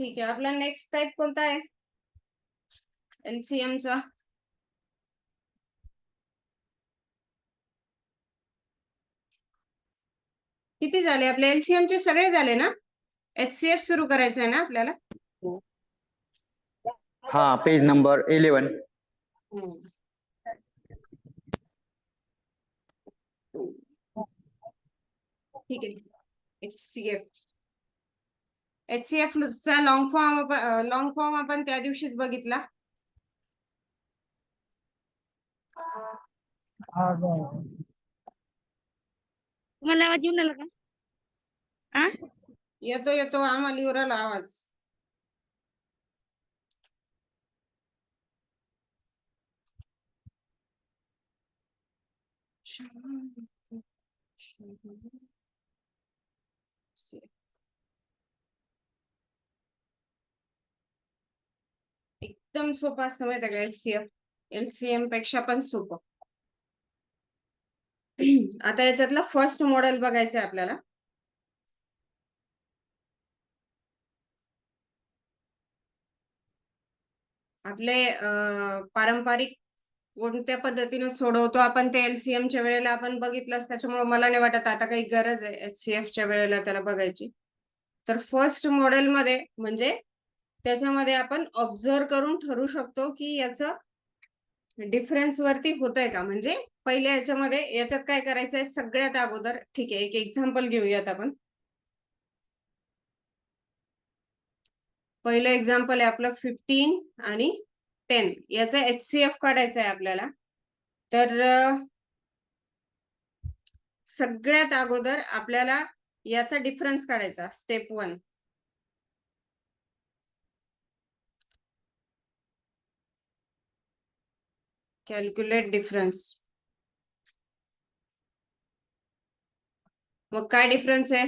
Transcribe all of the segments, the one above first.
ठीक आहे. आपला नेक्स्ट टाइप कोणता आहे एलसीएम चा? किती झाले आपले एलसीएम चे? सगळे झाले ना? एचसीएफ सुरू करायचं आहे ना आपल्याला? हाँ, पेज नंबर 11। ठीक आहे. एचसीएफ एचसीएफ चा लॉंग फॉर्म आपण त्या दिवशीच बघितला. तुम्हाला आवाज येऊन आला का? येतो आम्हाला येऊ राहिला आवाज. एकदम सोपं असतं माहिती आहे का एलसीएम पेक्षा पण सोपं. आता याच्यातला फर्स्ट मॉडेल बघायचं आहे आपल्याला. आपले पारंपरिक कोणत्या पद्धतीने सोडवतो आपण ते एलसीएम च्या वेळेला आपण बघितलंच, त्याच्यामुळे मला नाही वाटत आता काही गरज आहे एचसीएफ च्या वेळेला त्याला बघायची. तर फर्स्ट मॉडेल मध्ये म्हणजे त्याच्यामध्ये आपण ऑब्झर्व करून ठरवू शकतो की याचं डिफरन्स वरती होतंय का. म्हणजे पहिल्या याच्यामध्ये याच्यात काय करायचंय सगळ्यात अगोदर. ठीक आहे, एक एक्झाम्पल घेऊयात आपण. पहिलं एक्झाम्पल आहे आपलं 15 आणि 10. याचा एचसीएफ काढायचा आहे आपल्याला. तर सगळ्यात अगोदर आपल्याला याचा डिफरन्स काढायचा. स्टेप 1. Calculate difference. मग काय डिफरन्स आहे?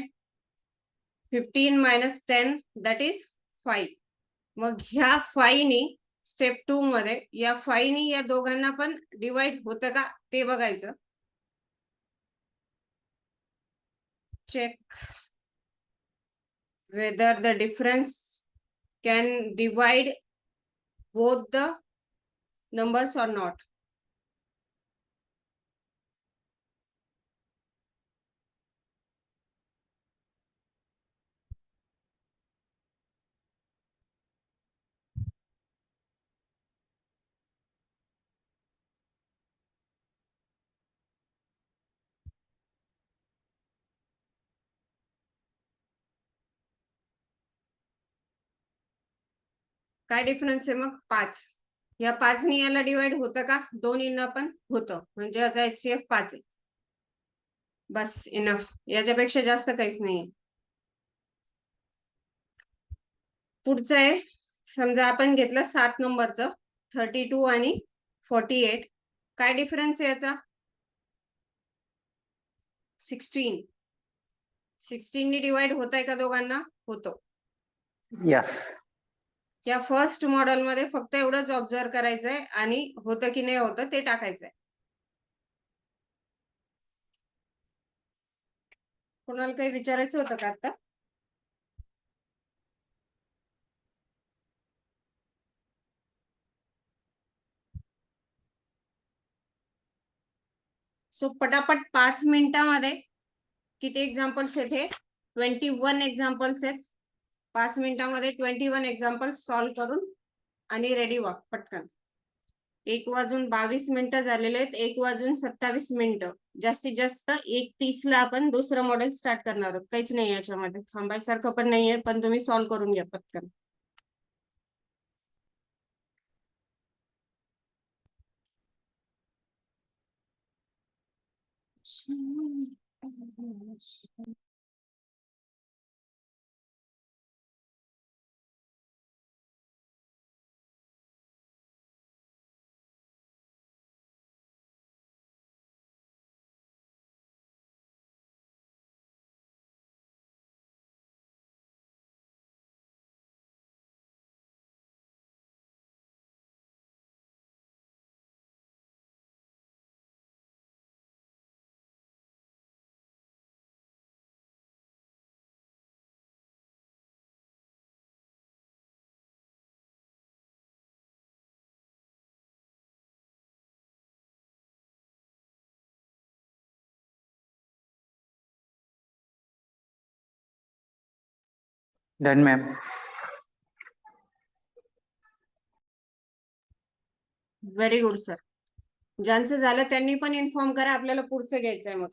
15 - 10 दॅट इज 5. मग ह्या 5 नी स्टेप 2 मध्ये या 5 नी या दोघांना पण डिवाइड होतं का ते बघायचं. Check whether the difference can divide both the numbers or not. काय डिफरन्स आहे मग? 5. या 5 नी याला डिवाइड होतं का? दोन्हींना पण होतं, म्हणजे याचा एचसीएफ 5 आहे. बस इनफ. याच्यापेक्षा जास्त काहीच नाहीये. पुढचं आहे, समजा आपण घेतलं 7 नंबरचं 32 आणि 48. काय डिफरन्स आहे याचा? 16. 16 नी डिवाइड होतंय का दोघांना? होतो. यस। या फर्स्ट मॉडेल मध्ये फक्त एवढंच ऑब्झर्व करायचंय आणि होतं की नाही होतं ते टाकायचंय. कोणाला काही विचारायचं होतं का आता? सो पटापट 5 मिनिटांमध्ये किती एक्झाम्पल्स आहेत? हे 21 एक्झाम्पल्स आहेत. 5 मिनिटांमध्ये 21 एक्झाम्पल्स सॉल्व्ह करून आणि रेडी व्हा पटकन. 1:22 झालेले आहेत. 1:27. जास्तीत जास्त 1:30 ला आपण दुसरं मॉडेल स्टार्ट करणार आहोत. काहीच नाही याच्यामध्ये थांबायसारखं पण नाहीये, पण तुम्ही सॉल्व्ह करून घ्या पटकन. Done, ma'am. Very good sir. ज्यांचं झालं त्यांनी पण इन्फॉर्म करा, आपल्याला पुढचं घ्यायचंय मग.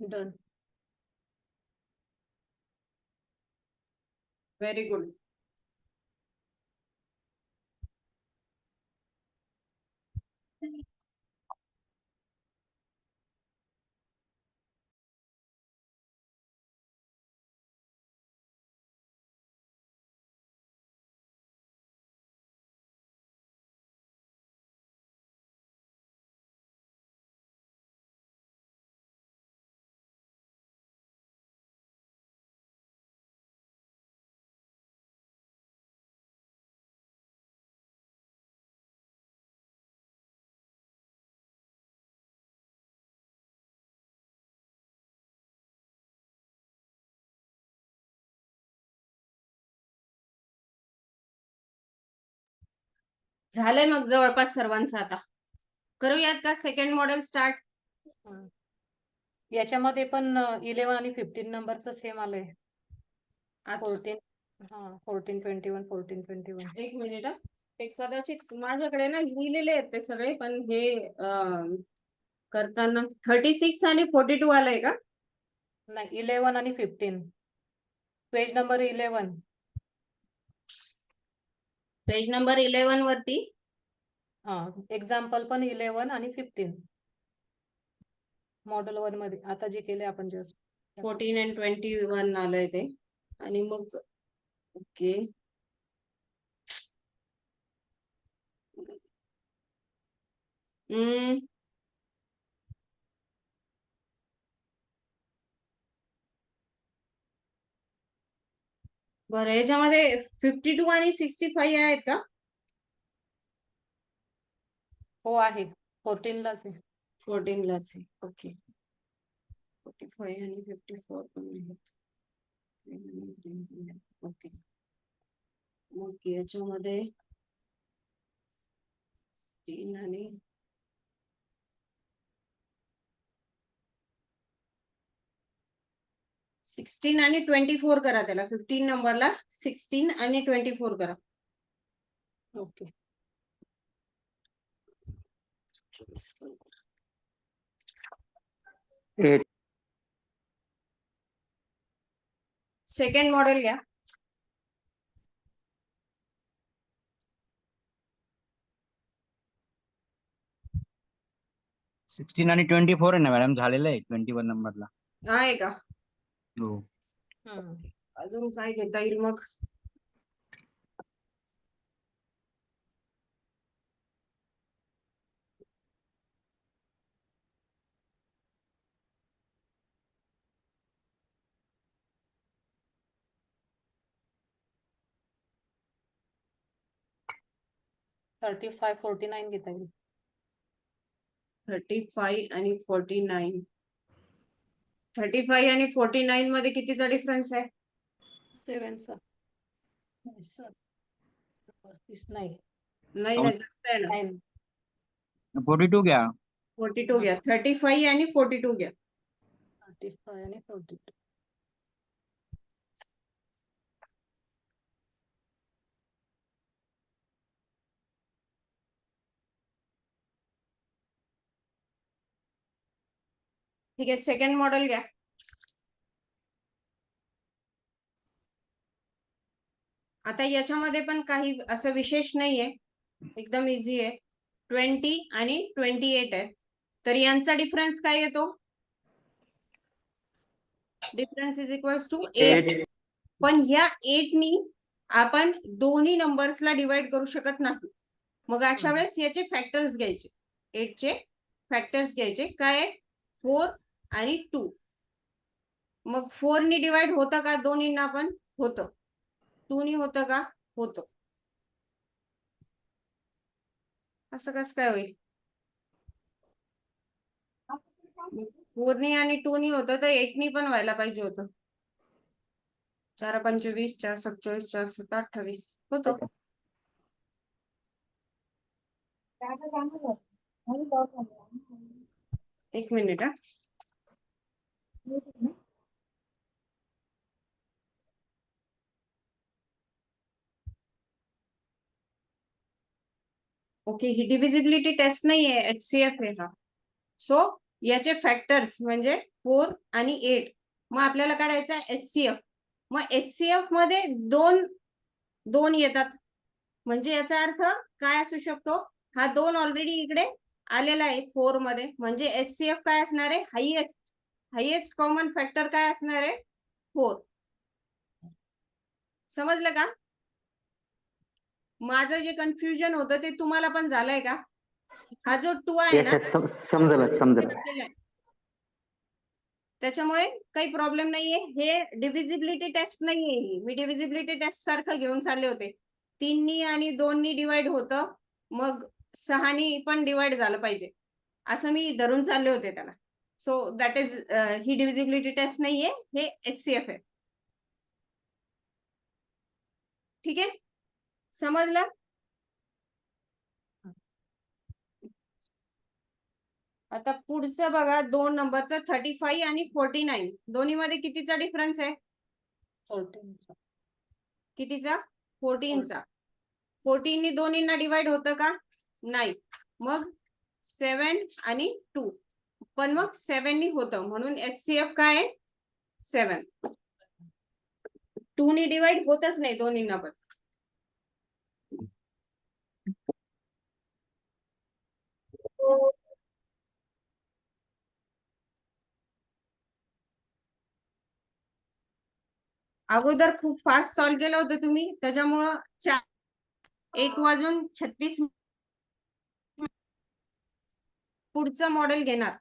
डन. Very good. झालंय मग जवळपास सर्वांचं आता. करूयात का सेकंड मॉडेल स्टार्ट? याच्यामध्ये पण 11 आणि 15 नंबरचं सेम आलंय. अच्छा 14 14 21 14 21. एक मिनिट हा. ते कदाचित माझ्याकडे ना लिहिलेले आहेत ते सगळे, पण हे करताना 36 आणि 42 आलंय का? नाही 11 आणि 15. Page number 11. पेज नंबर 11 वरती एक्झाम्पल पण 11 आणि 15. मॉडेल 1 मध्ये आता जे केले आपण जस्ट 14 आणि 21 आलंय ते. आणि मग ओके बरं, याच्यामध्ये 52 आणि 65 आहेत का? हो आहे 14 लाच आहे. 14 लाच आहे. ओके 45 आणि 54 पण आहेत. ओके मग याच्यामध्ये 3 आणि 16 आणि 24 करा त्याला. 15 नंबरला 16 आणि 24 करा. ओके 8. सेकंड मॉडेल घ्या. 16 आणि 24 आहे ना मॅडम, झालेलं आहे 21 नंबरला. आहे का? हो. हम्म. अजून काय घेता येईल मग? थर्टी फाय 49 घेता येईल. 35 आणि 49. 35 आणि 49 मध्ये कितीचा डिफरन्स आहे? 7चा. 35 नाही. नाही ना, जास्त आहे ना. 9. 42 घ्या. 42 घ्या. 35 आणि 42 घ्या. 35 आणि 42. ठीक आहे, सेकंड मॉडेल घ्या. आता याच्यामध्ये पण काही असं विशेष नाहीये, एकदम इझी आहे. 20 आणि 28 आहे. तर यांचा डिफरन्स काय येतो? Difference is equals to 8. 8. पण ह्या 8 नी आपण दोन्ही नंबर्सला डिवाइड करू शकत नाही. मग अशा वेळेस याचे फॅक्टर्स घ्यायचे. 8 चे फॅक्टर्स घ्यायचे. काय? 4 आणि 2. मग 4 नी डिवाइड होतं का दोन्हींना पण? होतं. 2 नी होतं का? होतं. असं कसं काय होईल? 4 नी आणि 2 नी होतं तर 8 नी पण व्हायला पाहिजे होतं. 4 पंचे 20, 4 सत्ते 24, 4 सत्ते 28 होतं. एक मिनिट हा. ओके, ही डिव्हिजिबिलिटी टेस्ट नाहीये, HCF आहे हा. सो याचे फॅक्टर्स म्हणजे 4 आणि 8. मग आपल्याला काढायचा HCF. मग HCF मध्ये दोन येतात. म्हणजे याचा अर्थ काय असू शकतो? हा 2 ऑलरेडी इकडे आलेला आहे 4 मध्ये. म्हणजे HCF काय असणार आहे? हायेस्ट कॉमन फॅक्टर काय असणार आहे? 4. समजलं का? माझं जे कन्फ्युजन होतं ते तुम्हाला पण झालंय का? हा जो 2 आहे Yes, ना, yes. समजलं. त्याच्यामुळे काही प्रॉब्लेम नाहीये. हे डिव्हिजिबिलिटी टेस्ट नाहीये. मी डिव्हिजिबिलिटी टेस्ट सारखं घेऊन चालले होते. 3 नी आणि 2 नी डिवाइड होतं, मग 6 नी पण डिवाइड झालं पाहिजे, असं मी धरून चालले होते त्याला. सो दॅट इज ही डिव्हिजिबिलिटी टेस्ट नाहीये, हे HCF आहे. ठीक आहे, समजलं? आता पुढचं बघा, 2 नंबरचं 35 आणि 49 दोन्ही मध्ये कितीचा डिफरन्स आहे? 14चा. कितीचा? 14चा. 14 नी दोन्हींना डिवाइड होतं का? नाही. मग 7 आणि 2. पण मग 7 नी होतं, म्हणून HCF काय आहे? 7. 2 नी डिवाइड होतच नाही दोन्हींना पण. अगोदर खूप फास्ट सॉल्व्ह केलं होतं तुम्ही, त्याच्यामुळं 1:36 पुढचं मॉडेल घेणार.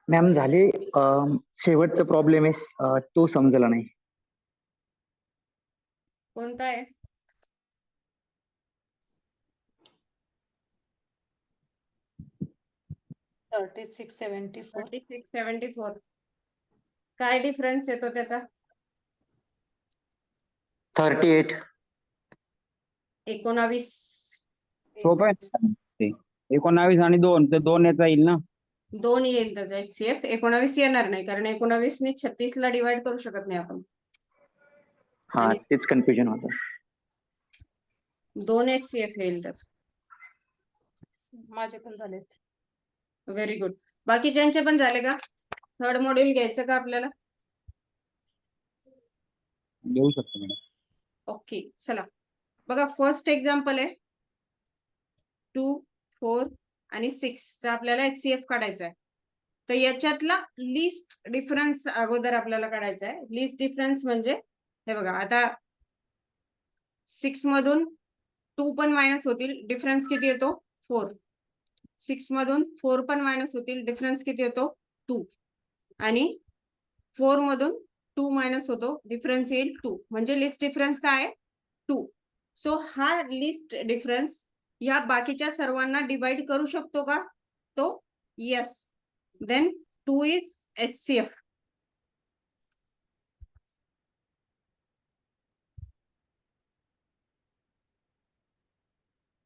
मॅम झाले शेवटचा प्रॉब्लेम आहे तो समजला नाही. कोणता आहे? 3674. 3674. काय डिफरन्स येतो त्याचा? 38. 19. सोपं आहे ते. 19 आणि 2 तर 2 येता येईल ना. 2 येईल त्याचा HCF. 19 येणार नाही कारण 19 ने 36 ला डिवाइड करू शकत नाही आपण. हा आणि तेच कन्फ्युजन होतं. 2 HCF येईल त्याचा. माझे पण झालेत. Very good. बाकीच्यांचे पण झाले का? थर्ड मॉड्यूल घ्यायचं का आपल्याला? देऊ शकतो मॅडम. ओके चला बघा फर्स्ट एक्झाम्पल आहे 2, 4 आणि 6 चा आपल्याला HCF काढायचा आहे. तर याच्यातला लिस्ट डिफरन्स अगोदर आपल्याला काढायचा आहे. लिस्ट डिफरन्स म्हणजे हे बघा आता 6 मधून 2 पण मायनस होतील, डिफरन्स किती येतो? 4. 6 मधून 4 पण मायनस होतील, डिफरन्स किती येतो? 2. आणि 4 मधून 2 मायनस होतो, डिफरन्स येईल 2. म्हणजे लिस्ट डिफरन्स काय आहे? 2. सो हा लिस्ट डिफरन्स या बाकीच्या सर्वांना डिवाइड करू शकतो का? तो yes. Then 2 is HCF.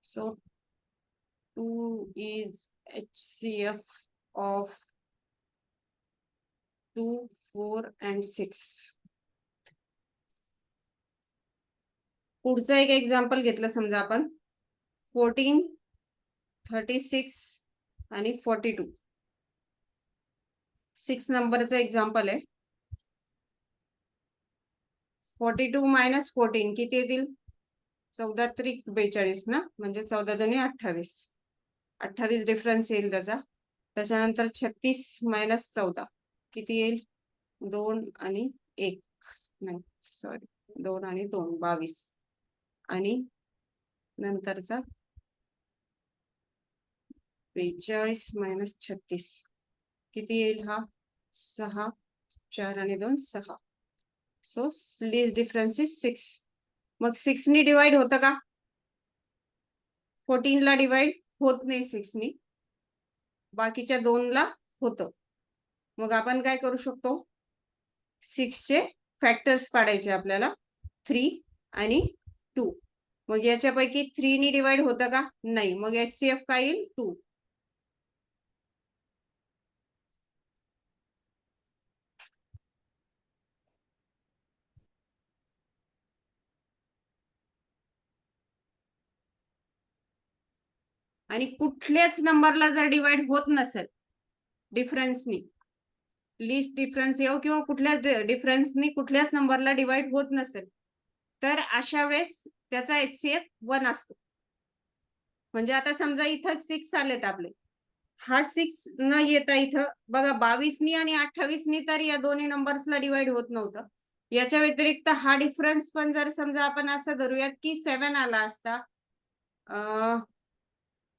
So 2 is HCF of 2, 4 and 6. पुढचं एक एक्झाम्पल घेतलं समजा आपण 14, 36 आणि 42. 6 नंबरचं एक्झाम्पल आहे. 42 मायनस 14 किती येतील? 14 त्रिक 42 ना, म्हणजे 14 दोन्ही 28. 28 डिफरन्स येईल त्याचा. त्याच्यानंतर 36 मायनस 14 किती येईल? 2 आणि 1 नाही सॉरी 2 आणि 2 22. आणि नंतरचा 42 मायनस 36 किती येईल? हा 6, 4 आणि 2 6. So list difference is 6. मग 6 नी डिवाइड होतं का? 14 ला डिवाइड होत नाही 6 नी, बाकीच्या 2 ला होतं. मग आपण काय करू शकतो? 6 चे फॅक्टर्स काढायचे आपल्याला 3 आणि 2. मग याच्यापैकी 3 नी डिवाइड होतं का? नाही. मग HCF काय येईल? 2. आणि कुठल्याच नंबरला जर डिवाइड होत नसेल डिफरन्सनी, लिस्ट डिफरन्स येऊ किंवा कुठल्याच डिफरन्सनी कुठल्याच नंबरला डिवाइड होत नसेल, तर अशा वेळेस त्याचा HCF 1 असतो. म्हणजे आता समजा इथं 6 आलेत आपले, हा 6 न येता इथं बघा 22 नी आणि 28 नी तर या दोन्ही नंबर्सला डिवाइड होत नव्हतं. याच्या व्यतिरिक्त हा डिफरन्स पण जर समजा आपण असं धरूयात की 7 आला असता,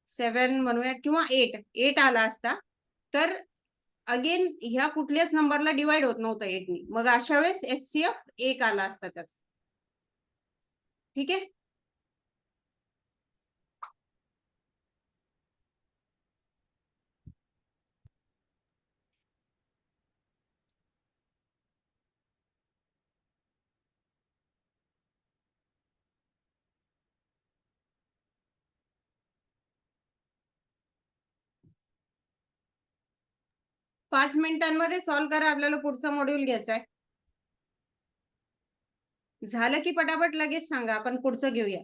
7 म्हणूयात किंवा 8 आला असता, तर अगेन ह्या कुठल्याच नंबरला डिवाइड होत नव्हतं 8 नी. मग अशा वेळेस HCF 1 आला असता त्याचा. ठीक आहे. 5 मिनिटांमध्ये सॉल्व्ह करा. आपल्याला पुढचा मॉड्यूल घ्यायचा आहे. झालं की पटापट लगेच सांगा, आपण पुढचं घेऊया.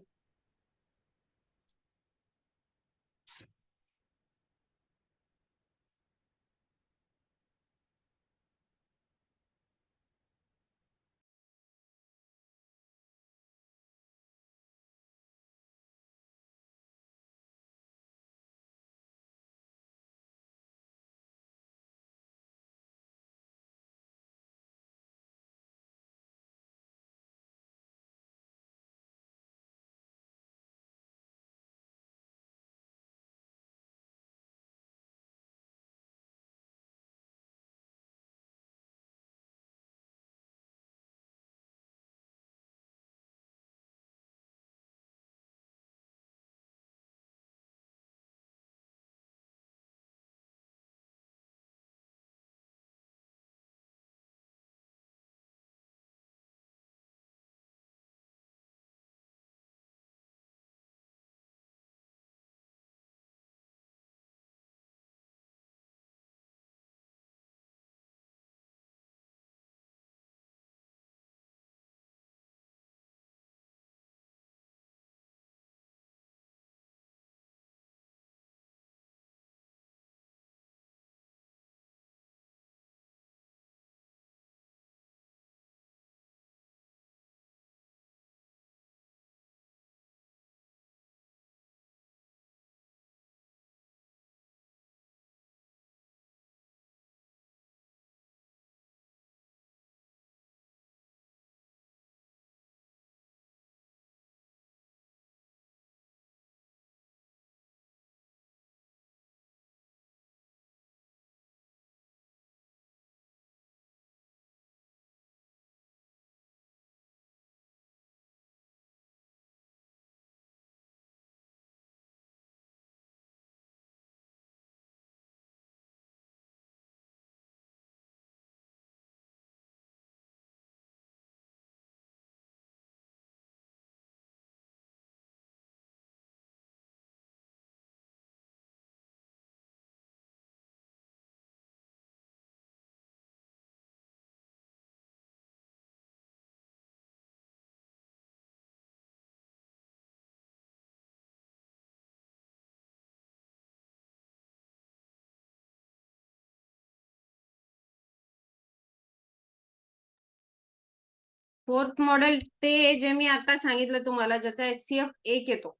फोर्थ मॉडेल ते जे मी आता सांगितलं तुम्हाला, ज्याचा HCF 1 येतो.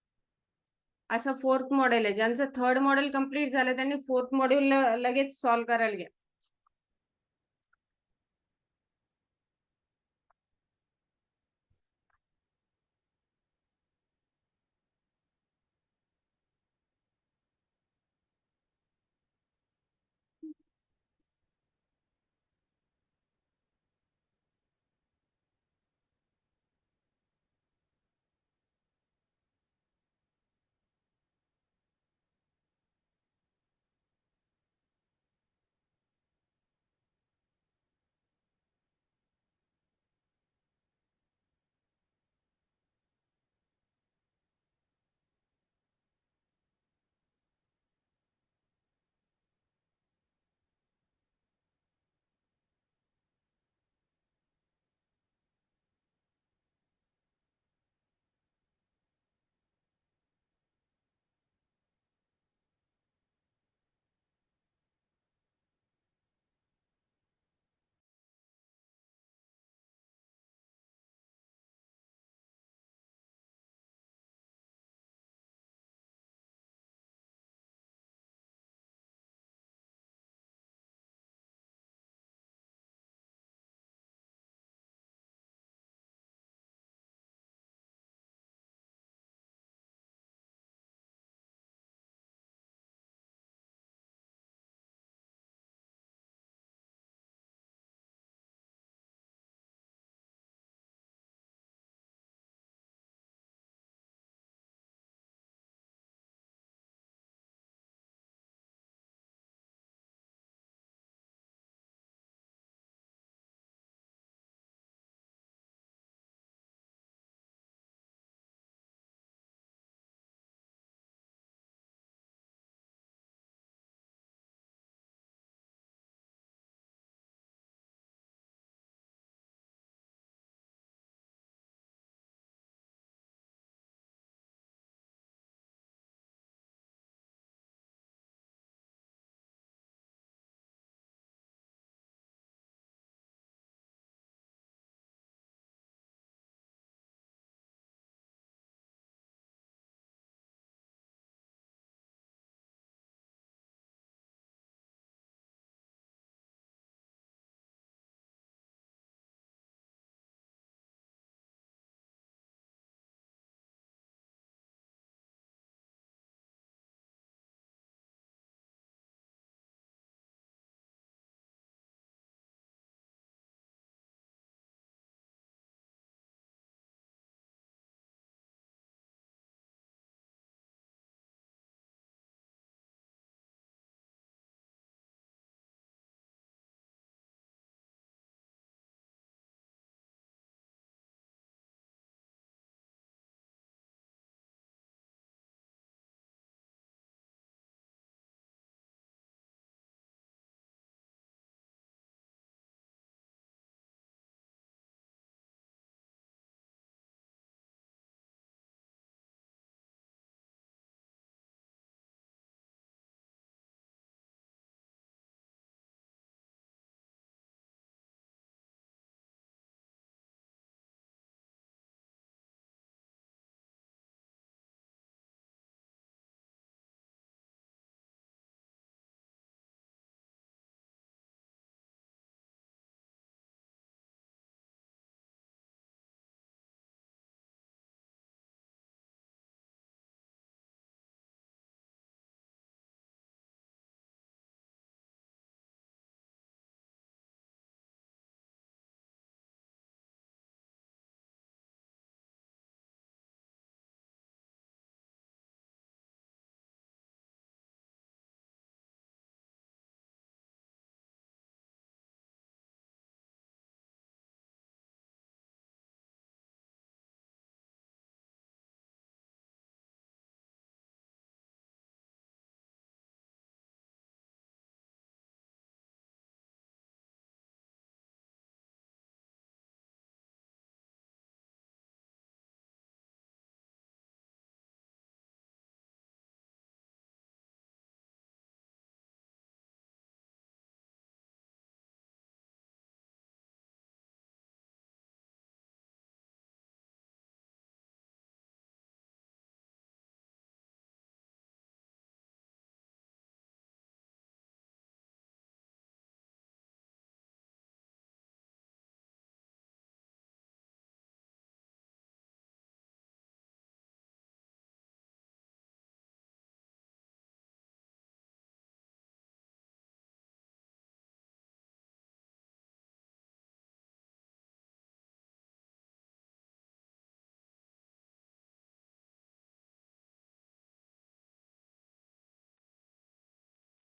असं फोर्थ मॉडेल आहे. ज्यांचं थर्ड मॉडेल कम्प्लीट झालं त्यांनी फोर्थ मॉड्यूल लगेच सॉल्व्ह करायला घ्या.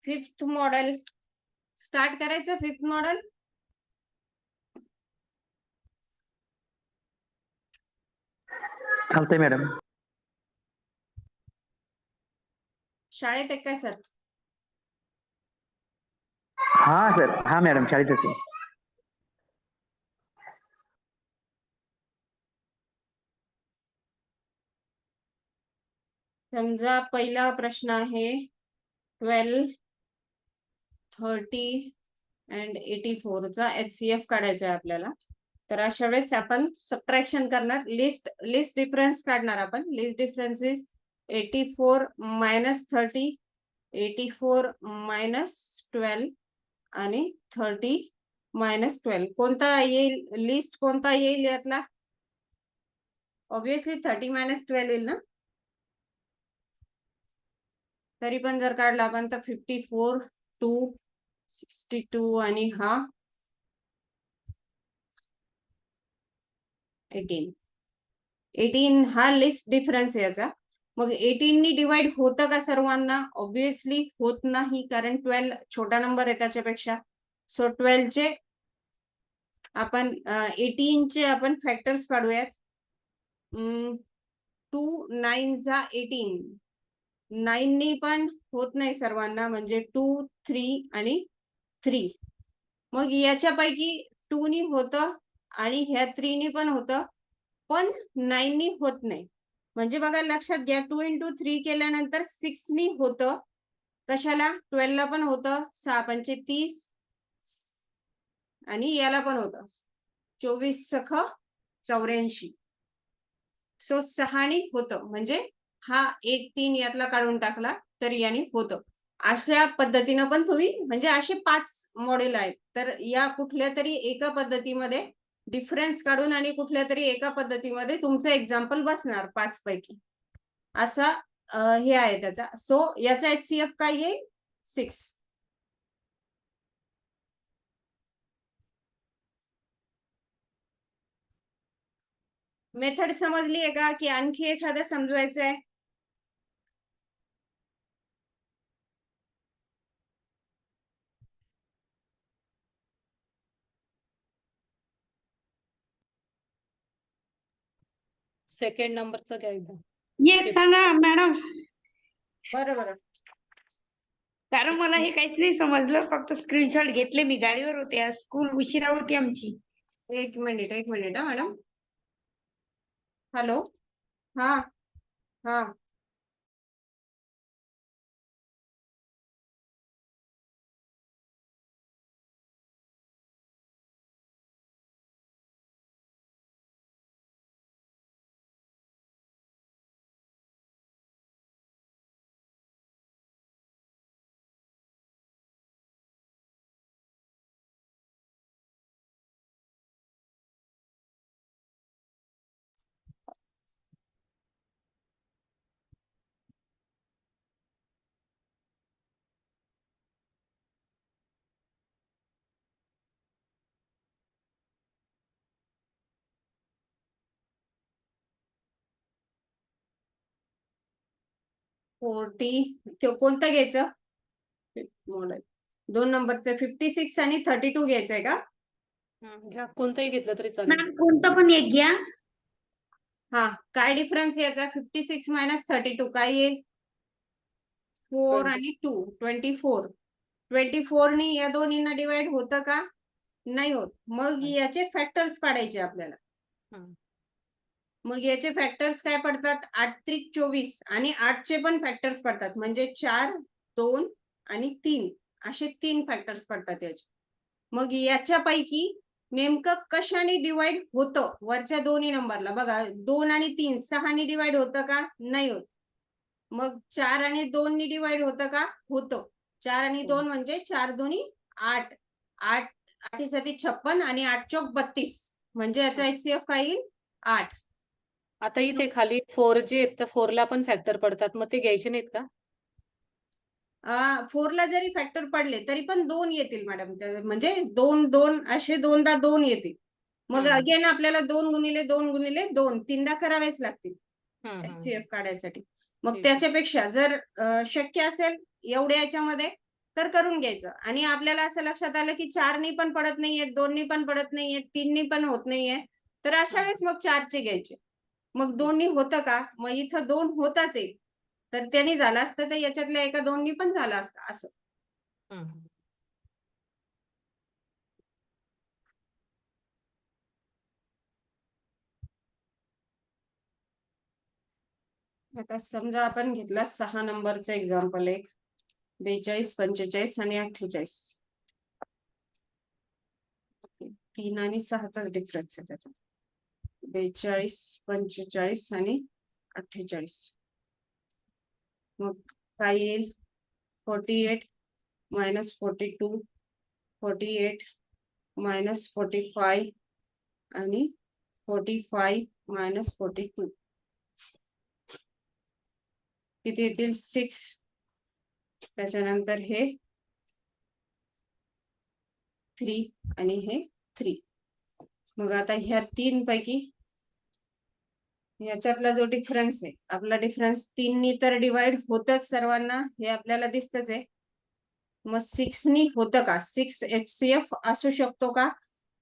फिफ्थ मॉडेल स्टार्ट करायचं. फिफ्थ मॉडेल चालतंय मॅडम. शाळेत आहे काय सर? हा सर, हा मॅडम शाळेतच आहे. समजा पहिला प्रश्न आहे 12, 30 अँड 84 चा HCF काढायचा आहे आपल्याला. तर अशा वेळेस आपण सबट्रॅक्शन करणार. लिस्ट डिफरन्स काढणार आपण. List difference is 84 minus 30, 84 minus 12 आणि 30 मायनस 12. कोणता येईल लिस्ट, कोणता येईल यातला? ऑब्विसली 30 मायनस 12 येईल ना. तरी पण जर काढला आपण तर 54, 2, 62 आणि हा 18 हा लिस्ट डिफरन्स आहे याचा. मग 18 नी डिवाइड होतं का सर्वांना? ऑब्विसली होत नाही, कारण 12 छोटा नंबर आहे त्याच्यापेक्षा. सो 12 चे आपण 18 चे आपण फॅक्टर्स काढूयात. 2 9 जा 18. 9 नी पण होत नाही सर्वांना, म्हणजे 2, 3 आणि 3. मग याच्यापैकी 2 नी होतं आणि ह्या 3 नी पण होतं, पण 9 नी होत नाही. म्हणजे बघा लक्षात घ्या, 2 into 3 केल्यानंतर 6 नी होतं. कशाला? 12 ला पण होतं. 6 पंचे 30 आणि याला पण होतं 24 सख 84. सो 6 नी होतं. म्हणजे हा 1 3 यातला काढून टाकला तर याने होतं. अशा पद्धतीनं पण तुम्ही, म्हणजे असे 5 मॉडेल आहेत. तर या कुठल्या तरी एका पद्धतीमध्ये डिफरन्स काढून आणि कुठल्या तरी एका पद्धतीमध्ये तुमचं एक्झाम्पल बसणार 5 पैकी. असा हे आहे त्याचा. सो याचा HCF काय येईल? 6. मेथड समजली आहे का, की आणखी एखादं समजवायचं आहे? सेकंड नंबरचं घ्या एकदा. एक सांगा मॅडम, बरोबर. कारण मला हे काहीच नाही समजलं. फक्त स्क्रीनशॉट घेतले. मी गाडीवर होते आज, स्कूल उशिरा होती आमची. एक मिनिट हा मॅडम. हॅलो. हा हा कोणतं घ्यायचं? मॉडेल 2 नंबरचं 56 आणि 32 घ्यायचंय का? घ्या कोणतंही घेतलं तरी चालेल. मॅम कोणतं पण एक घ्या. हा, काय डिफरन्स याचा? 56 मायनस 32 काय येईल? 4 आणि 2 24. 24 नी या दोन्हींना डिवाइड होतं का? नाही होत. मग याचे फॅक्टर्स काढायचे आपल्याला. मग याचे फॅक्टर्स काय पडतात? 8 त्रिक 24 आणि 8 चे पण फॅक्टर्स पडतात. म्हणजे 4, 2 आणि 3 असे 3 फॅक्टर्स पडतात याचे. मग याच्यापैकी नेमकं कशाने डिवाइड होतं? वरच्या दोन्ही नंबरला बघा, 2 आणि 3 6 नी डिवाइड होतं का? नाही होत. मग 4 आणि 2 नी डिवाइड होतं का? होतं. 4 आणि 2 म्हणजे 4 दोन्ही 8. 8 8 साठी 56 आणि 8 चौक 32. म्हणजे याचा HCF काय येईल? 8. आता इथे खाली 4 जे आहेत, त्या 4 ला पण फॅक्टर पडतात. मग ते घ्यायचे नाहीत का? 4 ला जरी फॅक्टर पडले तरी पण 2 येतील मॅडम. म्हणजे 2 असे 2दा 2 येतील. मग अगेन आपल्याला 2 गुणिले 2 गुणिले 2 3दा करावेच लागतील HCF काढायसाठी. मग ठीक आहे. त्याच्यापेक्षा जर शक्य असेल एवढ्या याच्यामध्ये, तर करून घ्यायचं. आणि आपल्याला असं लक्षात आलं की 4नी पण पडत नाहीये, 2नी पण पडत नाहीये, 3नी पण होत नाहीये, तर अशा वेळेस मग 4चे घ्यायचे. मग 2नी होतं का? मग इथं 2 होताच आहे. तर त्यांनी झालं असतं, तर याच्यातल्या एका 2नी पण झालं असतं असं. हम्म. आता समजा आपण घेतला 6 नंबरचं एक्झाम्पल एक 42, 45 आणि 48. 3 आणि 6चाच डिफरन्स आहे त्याच्यात. 42, 45 आणि 48. मग काय येईल? 48 minus 42, 48 minus 45 आणि 45 minus 42. किती येतील? 6. त्याच्यानंतर हे 3 आणि हे 3. मग आता ह्या 3 पैकी ह्याच्यातला जो डिफरन्स आहे, आपला डिफरन्स 3नी तर डिवाइड होतच सर्वांना, हे आपल्याला दिसतच आहे. मग 6नी होतं का? 6 HCF असू शकतो का?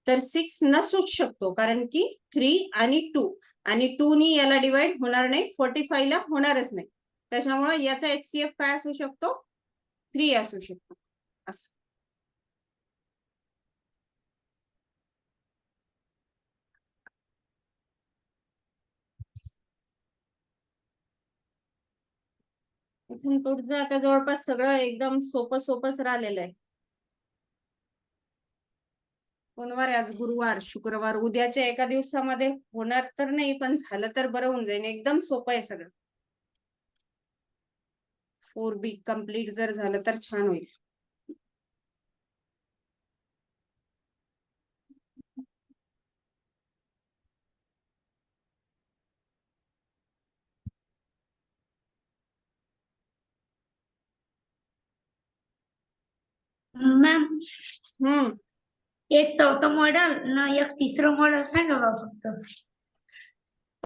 तर 6 नसूच शकतो, कारण की 3 आणि 2 आणि 2नी याला डिवाइड होणार नाही, 45 ला होणारच नाही. त्याच्यामुळे याचा HCF काय असू शकतो? 3 असू शकतो असं. इथून पुढचं आता जवळपास सगळं एकदम सोपंच राहिलेलं आहे. सोमवार आहे, आज गुरुवार, शुक्रवार, उद्याच्या एका दिवसामध्ये होणार तर नाही, पण झालं तर बरं होऊन जाईल. एकदम सोपं आहे सगळं. 4B कम्प्लीट जर झालं तर छान होईल. मॅम, हम्म. एक चौथं मॉडेल ना एक तिसरं मॉडेल सांगा बा फक्त.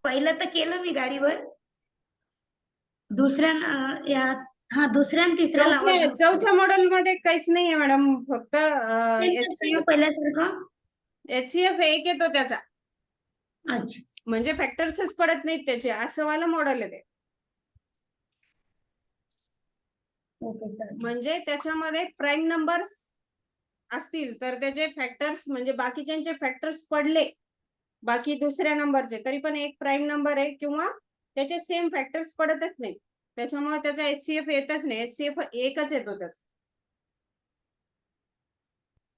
पहिलं तर केलं मी गाडीवर. दुसऱ्या दुसऱ्या आणि तिसऱ्या लावायचं. चौथ्या मॉडेल मध्ये काहीच नाहीये मॅडम, फक्त HCF पहिल्यासारखं. एक येतो त्याचा, अच्छा, म्हणजे फॅक्टर्सच पडत नाहीत त्याचे, असं वाला मॉडेल आहे ते. ओके चालेल. म्हणजे त्याच्यामध्ये प्राईम नंबर्स असतील तर त्याचे फॅक्टर्स, म्हणजे बाकीच्यांचे फॅक्टर्स पडले बाकी दुसऱ्या नंबरचे, तरी पण एक प्राईम नंबर आहे किंवा त्याचे सेम फॅक्टर्स पडतच नाही, त्याच्यामुळे त्याचा HCF येतच नाही. HCF एकच येतो त्याचा.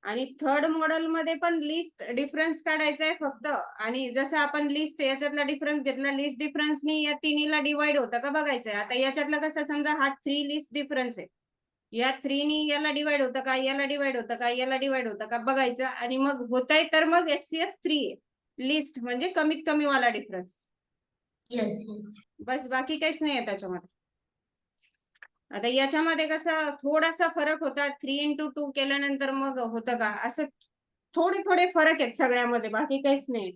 आणि थर्ड मॉडेल मध्ये पण लिस्ट डिफरन्स काढायचा आहे फक्त. आणि जसं आपण लिस्ट याच्यातला डिफरन्स घेतला, लिस्ट डिफरन्सनी या तिन्हीला डिवाइड होतं का बघायचंय. आता याच्यातला कसं, समजा हा 3 लिस्ट डिफरन्स आहे, या 3नी याला डिवाइड होतं का, याला डिवाइड होतं का, याला डिवाइड होतं का बघायचं. आणि मग होतंय तर मग HCF 3 आहे. लिस्ट म्हणजे कमीत कमी वाला डिफरन्स, येस येस. बस, बाकी काहीच नाही आहे त्याच्यामध्ये. आता याच्यामध्ये कसं थोडासा फरक होता, 3 into 2 केल्यानंतर मग होतं का, असं थोडे फरक आहेत सगळ्यामध्ये, बाकी काहीच नाही.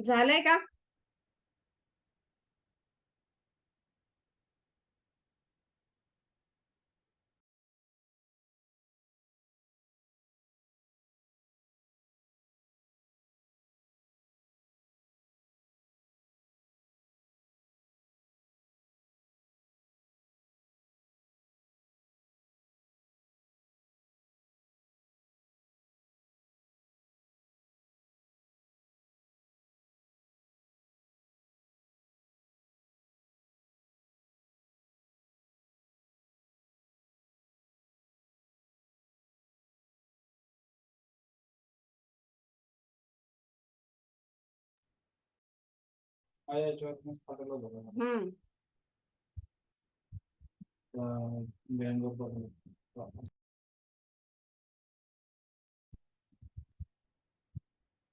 झालंय का? हम्म.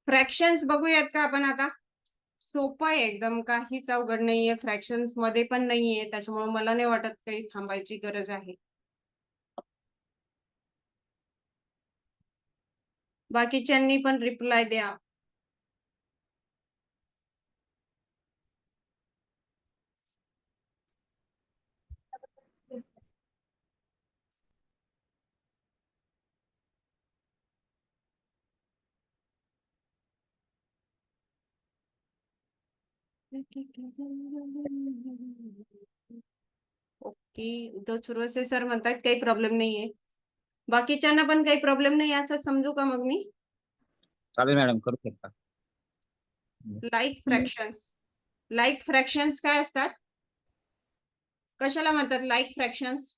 फ्रॅक्शन्स बघूयात का आपण आता? सोपं आहे एकदम, काहीच अवघड नाहीये. फ्रॅक्शन्स मध्ये पण नाहीये, त्याच्यामुळे मला नाही वाटत काही थांबायची गरज आहे. बाकीच्यांनी पण रिप्लाय द्या. ओके, उद्धव सुरवसे सर म्हणतात काही प्रॉब्लेम नाहीये. बाकीच्यांना पण काही प्रॉब्लेम नाही असं समजू का मग मी? चालेल मॅडम, करू शकता. लाईक फ्रॅक्शन्स काय असतात? कशाला म्हणतात लाईक फ्रॅक्शन्स?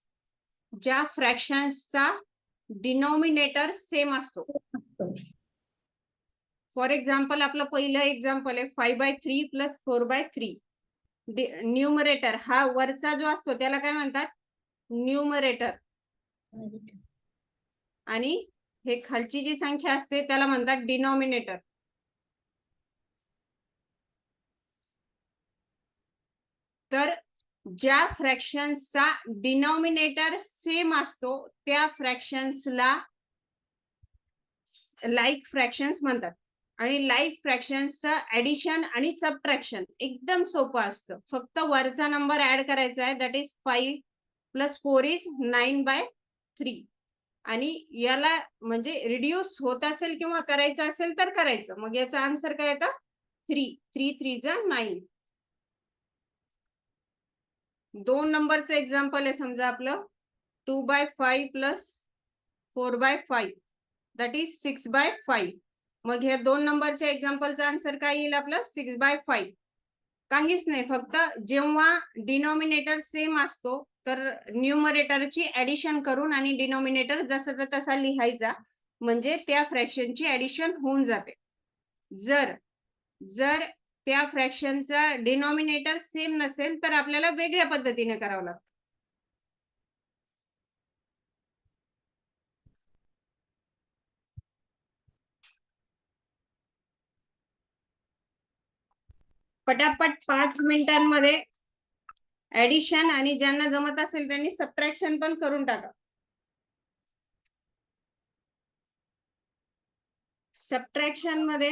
ज्या फ्रॅक्शन्सचा डिनॉमिनेटर सेम असतो. फॉर एक्झाम्पल, आपलं पहिलं एक्झाम्पल आहे 5/3 + 4/3. न्यूमरेटर हा वरचा जो असतो त्याला काय म्हणतात? न्यूमरेटर. आणि हे खालची जी संख्या असते त्याला म्हणतात डिनॉमिनेटर. तर ज्या फ्रॅक्शन्सचा डिनॉमिनेटर सेम असतो त्या फ्रॅक्शन्सला लाईक फ्रॅक्शन्स म्हणतात. आणि लाईक फ्रॅक्शन्सचं ऍडिशन आणि सबट्रॅक्शन एकदम सोपं असतं. फक्त वरचा नंबर ऍड करायचा आहे, दॅट इज 5 + 4 इज 9/3. आणि याला म्हणजे रिड्यूस होत असेल किंवा करायचं असेल तर करायचं. मग याचा आन्सर काय येतं? 3. 3 3 जा 9. 2 नंबरचं एक्झाम्पल आहे समजा आपलं 2/5 + 4/5, दॅट इज 6/5. मग ह्या 2 नंबरच्या एक्झाम्पलचा आन्सर काय येईल आपलं? 6/5. काहीच नाही, फक्त जेव्हा डिनॉमिनेटर सेम असतो तर न्यूमरेटरची ऍडिशन करून आणि डिनॉमिनेटर जसाचा तसा लिहायचा, म्हणजे त्या फ्रॅक्शनची ऍडिशन होऊन जाते. जर जर त्या फ्रॅक्शनचा डिनॉमिनेटर सेम नसेल तर आपल्याला वेगळ्या पद्धतीने करावं लागतं. पटापट 5 मिनिटांमध्ये ऍडिशन आणि ज्यांना जमत असेल त्यांनी सबट्रॅक्शन पण करून टाका. सबट्रॅक्शन मध्ये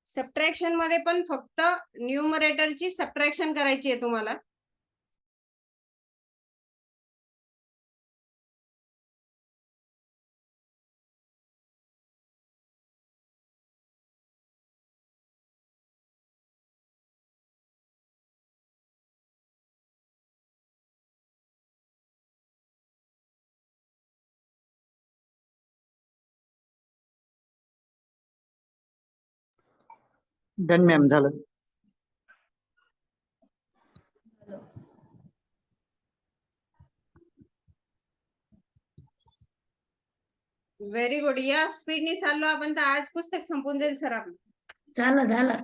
सबट्रॅक्शन मध्ये पण फक्त न्यूमरेटरची सबट्रॅक्शन करायची आहे तुम्हाला. डन मॅम, झालं. Very good. या स्पीडने चाललो आपण तर आज पुस्तक संपून जाईल सर आपलं. झालं.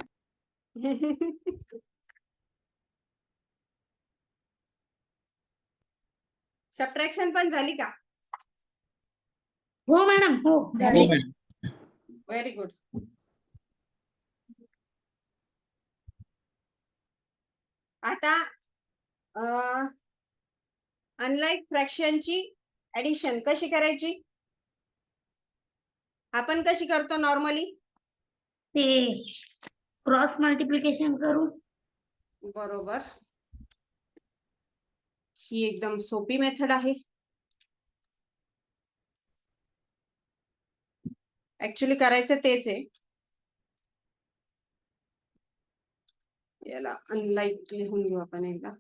सबट्रॅक्शन पण झाली का? हो मॅडम, हो हो झाली. मॅडम. Very good. आता अनलाईक फ्रॅक्शनची ऍडिशन कशी करायची? आपण कशी करतो नॉर्मली? ते क्रॉस मल्टिप्लिकेशन करू. बरोबर. ही एकदम सोपी मेथड आहे. ऍक्च्युली करायचं तेच आहे. याला अनलाईक लिहून घेऊ आपण एकदा.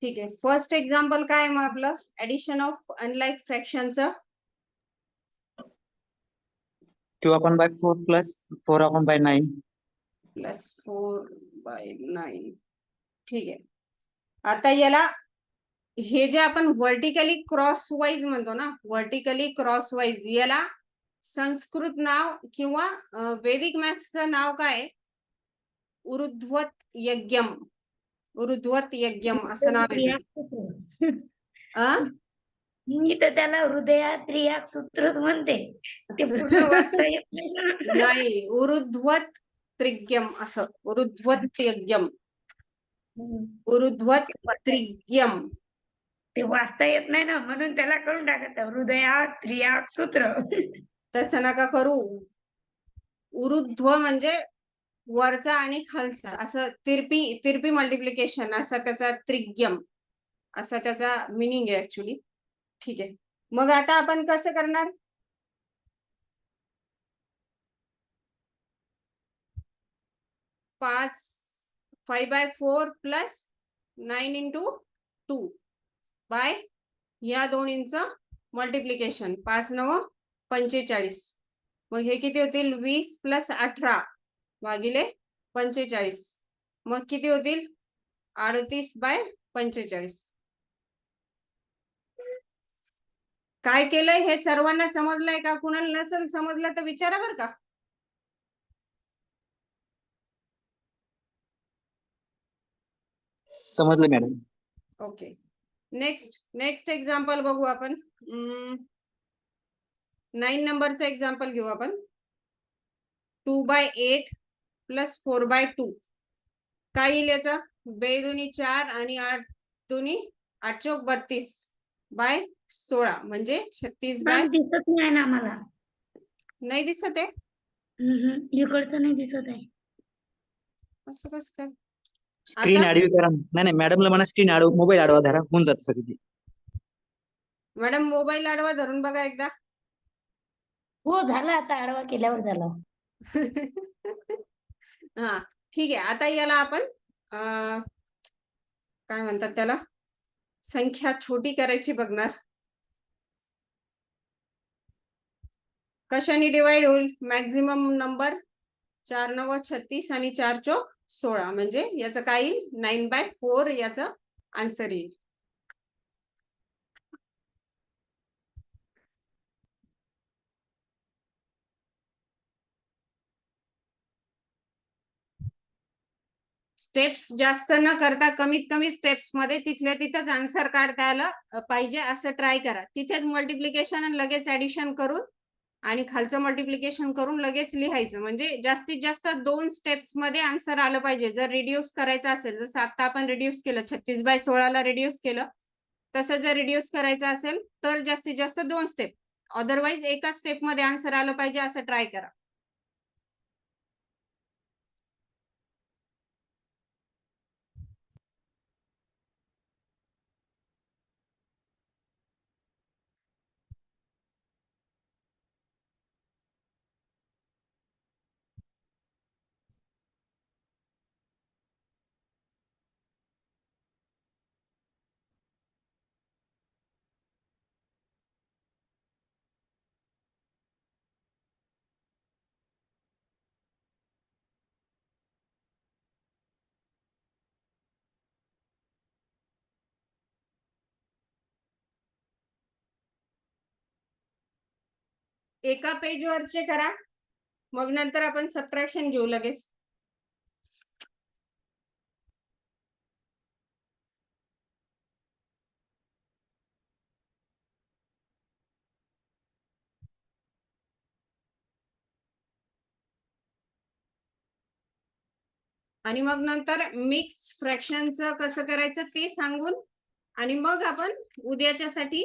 ठीक आहे. फर्स्ट एक्झाम्पल काय आहे मग आपलं? ऍडिशन ऑफ अनलाईक फ्रॅक्शनचं. 2/4 प्लस 4/9. प्लस 4/9. ठीक आहे. आता याला हे जे आपण व्हर्टिकली क्रॉस वाईज म्हणतो ना, व्हर्टिकली क्रॉस वाईज, याला संस्कृत नाव किंवा वैदिक मॅथ्सचं नाव काय? ऊर्ध्वत यज्ञम. ऊर्ध्वत यज्ञम असं नाव आहे त्याचं. मी तर त्याला हृदयात त्रियाक सूत्रच म्हणते. ते पूर्ण वाचता येत नाही ना. नाही, ऊर्ध्वत त्रिज्यम असं. ऊर्ध्वत यज्ञम. ऊर्ध्वत त्रिज्यम. ते वाचता येत नाही ना, म्हणून त्याला करून टाकायचं हृदयात त्रियाक सूत्र. तसं नका करू. ऊर्ध्व म्हणजे वरचा आणि खालचा, असं तिरपी मल्टिप्लिकेशन, असा त्याचा त्रिज्यम, असा त्याचा मिनिंग आहे ऍक्च्युली. ठीक आहे. मग आता आपण कसं करणार? पाच 5/4 प्लस 9 into 2 बाय या दोन्हींचं मल्टिप्लिकेशन. 5×9 45. मग हे किती होतील? 20 + 18 भागिले 45. मग किती होतील? 38/45. काय केलंय हे सर्वांना समजलंय का? कुणाला नसेल समजलं तर विचारा बरं का. समजलं मॅडम. ओके. नेक्स्ट एक्झाम्पल बघू आपण. 9 नंबरचं एक्झाम्पल घेऊ आपण. 2/8 प्लस 4/2. काय येईल याचं? 2×2 4 आणि 8×2 8×4 32 बाय 16 म्हणजे 36 बाय. दिसत नाही ना मला. नाही दिसत आहे? इकडचं नाही दिसत आहे. असं कसं काय? स्क्रीन आता? आडवी करा. नाही मॅडमला म्हणा स्क्रीन आडव, मोबाईल आडवा धरा, होऊन जातं सगळं. मॅडम मोबाईल आडवा धरून बघा एकदा. हो झालं, आता आडवा केल्यावर झालं. हा ठीक आहे. आता याला आपण काय म्हणतात त्याला, संख्या छोटी करायची बघणार. कशाने डिवाइड होईल? मॅक्झिमम नंबर 4×9 36 आणि 4×4 16 म्हणजे याचं काय येईल? 9/4 याचं आन्सर येईल. स्टेप्स जास्त न करता कमीत कमी स्टेप्स मध्ये तिथल्या तिथंच आन्सर काढता आलं पाहिजे असं ट्राय करा. तिथेच मल्टिप्लिकेशन आणि लगेच ऍडिशन करून आणि खालचं मल्टिप्लिकेशन करून लगेच लिहायचं. म्हणजे जास्तीत जास्त 2 स्टेप्स मध्ये आन्सर आलं पाहिजे. जर रिड्यूस करायचं असेल, जसं आता आपण रिड्यूस केलं, 36/16 रिड्यूस केलं, तसं जर रिड्यूस करायचं असेल तर जास्तीत जास्त 2 स्टेप. अदरवाईज एका स्टेप मध्ये आन्सर आलं पाहिजे असं ट्राय करा. एका पेजवरचे करा, मग नंतर आपण सबट्रॅक्शन घेऊ लगेच. आणि मग नंतर मिक्स फ्रॅक्शनचं कसं करायचं ते सांगून आणि मग आपण उद्याच्यासाठी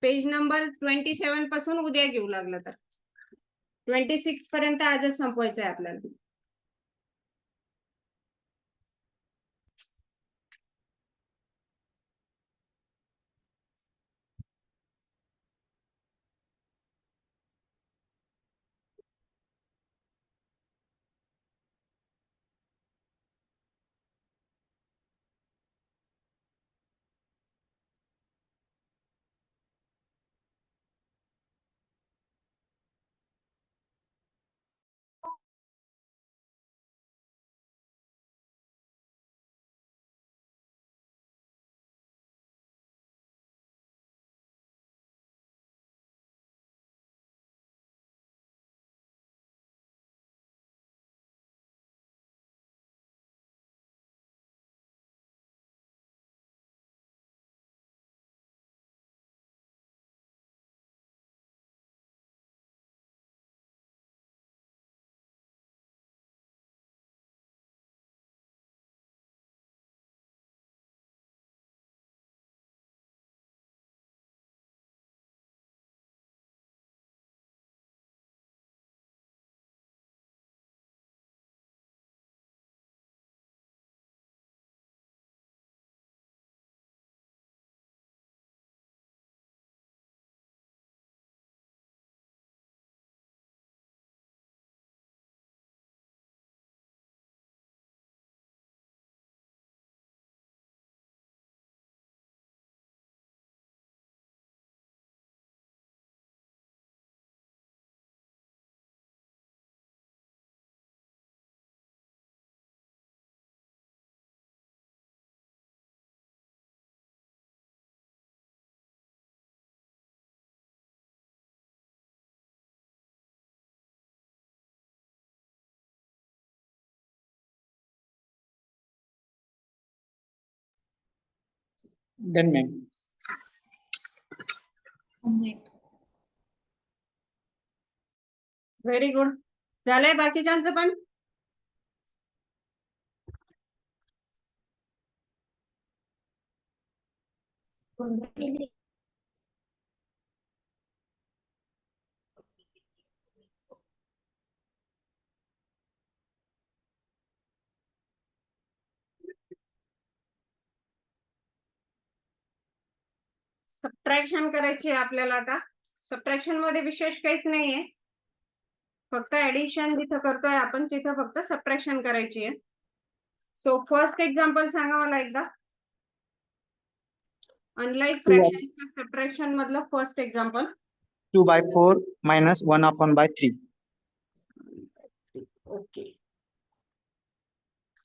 पेज नंबर 27 पासून उद्या घेऊ लागलं तर 26 पर्यंत आजच संपवायचं आहे आपल्याला. Done, ma'am. Very good. झालंय बाकीच्यांचं पण. सबट्रॅक्शन करायची आहे आपल्याला आता. सबट्रॅक्शन मध्ये विशेष काहीच नाहीये, फक्त ऍडिशन जिथं करतोय आपण तिथं फक्त सबट्रॅक्शन करायची आहे. सो फर्स्ट एक्झाम्पल सांगा मला एकदा. अनलाईक फ्रॅक्शन सबट्रॅक्शन मधलं first example. 2/4 minus 1/3. Okay.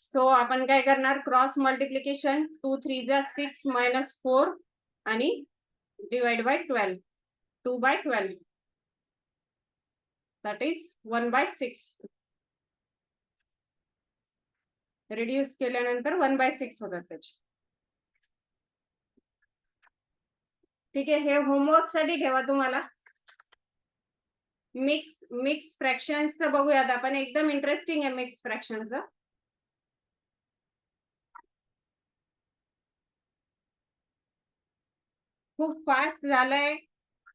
So आपण काय करणार, क्रॉस मल्टिप्लिकेशन 2 3 जा 6 minus 4 आणि divide by 12 2/12 that is 1/6. Reduce केल्यानंतर 1/6 होतात त्याचे. ठीक आहे, हे होमवर्क साठी ठेवा तुम्हाला. मिक्स फ्रॅक्शनचं बघूयात आपण. एकदम इंटरेस्टिंग आहे मिक्स फ्रॅक्शनचं. खूप फास्ट झालंय.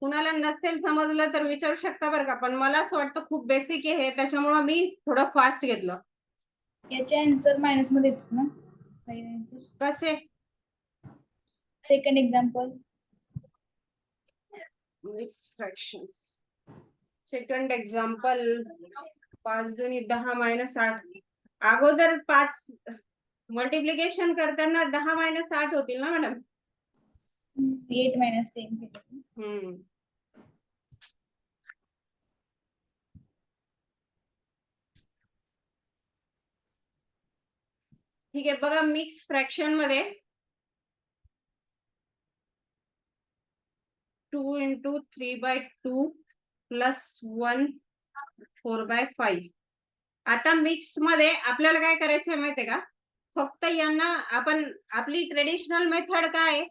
कुणाला नसेल समजलं तर विचारू शकता बरं का, पण मला असं वाटतं खूप बेसिक आहे हे, त्याच्यामुळे मी थोडं फास्ट घेतलं. याचे आन्सर मायनस मध्ये येतात ना? पहिले आन्सर कसे? Second example mix fractions second example 5 2 10 -8. अगोदर 5 मल्टिप्लिकेशन करताना 10 - 8 होतील ना मॅडम? 8 - 10 ठीक आहे, बघा मिक्स फ्रॅक्शन मध्ये 2 × 3/2 + 1 4/5. आता मिक्स मध्ये आपल्याला काय करायचंय माहितीये का, फक्त यांना आपण आपली ट्रेडिशनल मेथड काय आहे,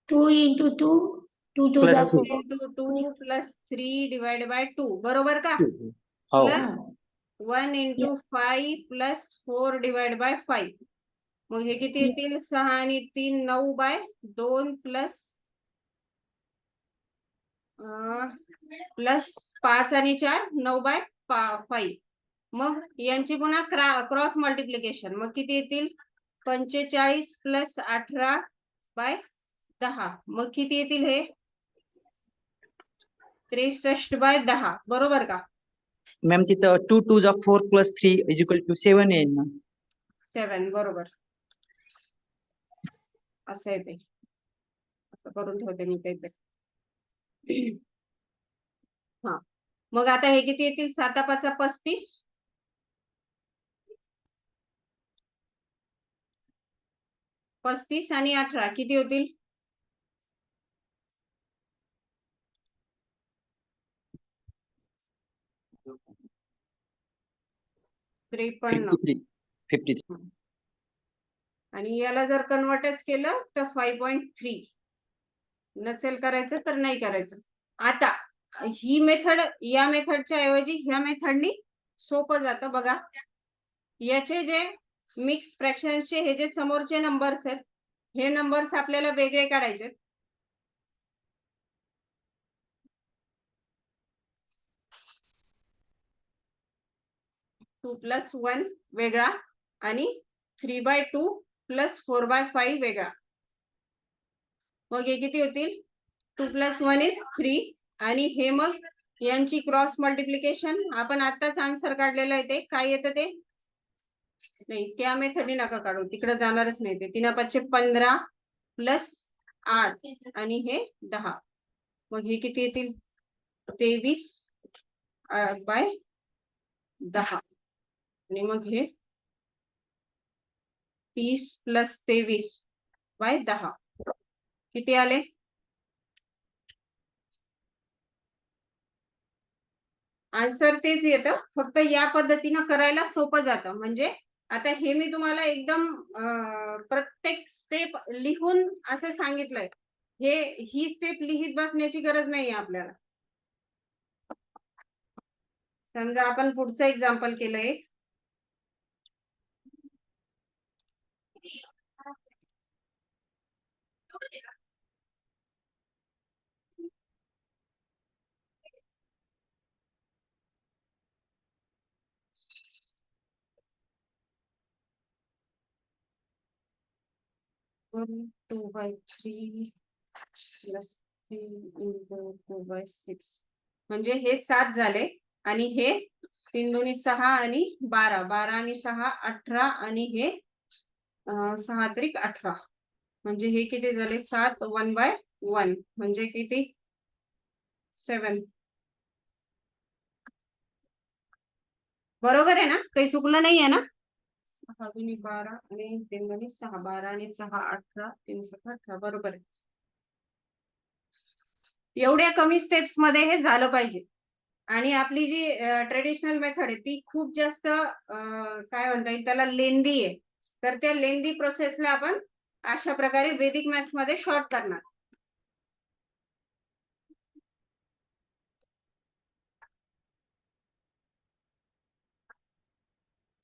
2 × 2 2 2 Plus जा two. 4 into 2 plus 3 divide by 2 बरोबर का? हो plus 1 into 5 plus 4 divide by 5. मग हे किती येतील? 6 आणि 3 9 बाय 2 प्लस प्लस 5 आणि 4 9 बाय 5. मग यांची पुन्हा क्रॉस मल्टिप्लिकेशन. मग किती येतील? 45 प्लस 18 बाय 10. मग किती येतील हे? 63 बाय 10 बरोबर का? मॅम तिथं 2 2 जा 4 प्लस 3 इज इक्वल टू 7 येईल ना. 7 बरोबर. असं आहे ते. असं करून ठेवते मी काहीतरी. हा मग आता हे किती येतील? 7 5 35. 35 आणि 18 किती होतील? 53. 53. आणि याला जर कन्वर्टच केलं तर 5.3. नसेल करायचं तर नाही करायचं. आता ही मेथड या मेथडच्या ऐवजी ह्या मेथडनी सोपं जातं बघा. याचे जे मिक्स फ्रॅक्शन्सचे हे जे समोरचे नंबर्स आहेत हे नंबर्स आपल्याला वेगळे काढायचे. 2 प्लस 1 वेगळा आणि 3/2 प्लस 4/5 वेगळा. मग हे किती होतील? 2 प्लस 1 इज 3 आणि हे मग यांची क्रॉस मल्टिप्लिकेशन आपण आताच आन्सर काढलेलं आहे. ते काय येतं ते? नाही त्या मेथडने नका काढू, तिकडे जाणारच नाही ते. 3 5 15 प्लस 8 आणि हे 10. मग हे किती येतील? 23 बाय 10 आणि मग हे 30 प्लस 23 बाय 10 किती आले? आन्सर तेच येतं, फक्त या पद्धतीनं करायला सोपं जातं. म्हणजे आता हे मी तुम्हाला एकदम प्रत्येक स्टेप लिहून असं सांगितलंय. ही स्टेप लिहित बसण्याची गरज नाहीये आपल्याला. समजा आपण पुढचं एक्झाम्पल केलंय. One 2/3 प्लस 3 इंटू 2/6 म्हणजे हे 7 झाले आणि हे 3 दोन्ही 6 आणि 12 12 आणि 6 18 आणि हे 6 त्रिक 18 म्हणजे हे किती झाले? 7 1/1 म्हणजे किती? 7. बरोबर आहे ना? काही चुकलं नाही आहे ना? 6 दुनी 12 आणि 3 दोन्ही 6 12 आणि 6 18 3 7 18 बरोबर आहे. एवढ्या कमी स्टेप्स मध्ये हे झालं पाहिजे. आणि आपली जी ट्रेडिशनल मेथड आहे ती खूप जास्त काय म्हणता येईल त्याला लेंदी आहे. तर त्या लेंदी प्रोसेसला आपण अशा प्रकारे वैदिक मॅथ्स मध्ये शॉर्ट करणार.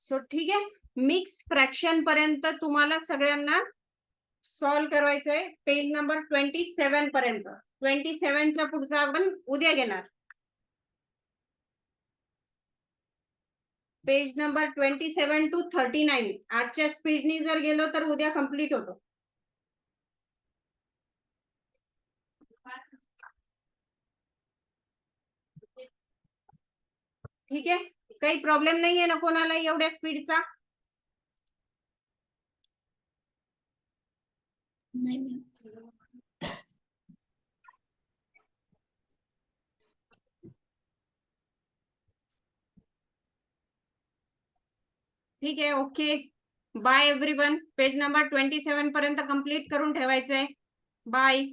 सो ठीक आहे. मिक्स फ्रॅक्शन पर्यंत तुम्हाला सगळ्यांना सॉल्व करायचंय. पेज नंबर 27 पर्यंत. 27च्या पुढचा आपण उद्या घेणार. पेज नंबर 27 to 39 आजच्या स्पीडनी जर गेलो तर उद्या कंप्लीट होतो. ठीक आहे. काही प्रॉब्लेम नाहीये ना कोणाला एवढ्या स्पीडचा? नाही. ठीक आहे. Okay bye everyone. Page number 27 पर्यंत कंप्लीट करून ठेवायचंय. बाय.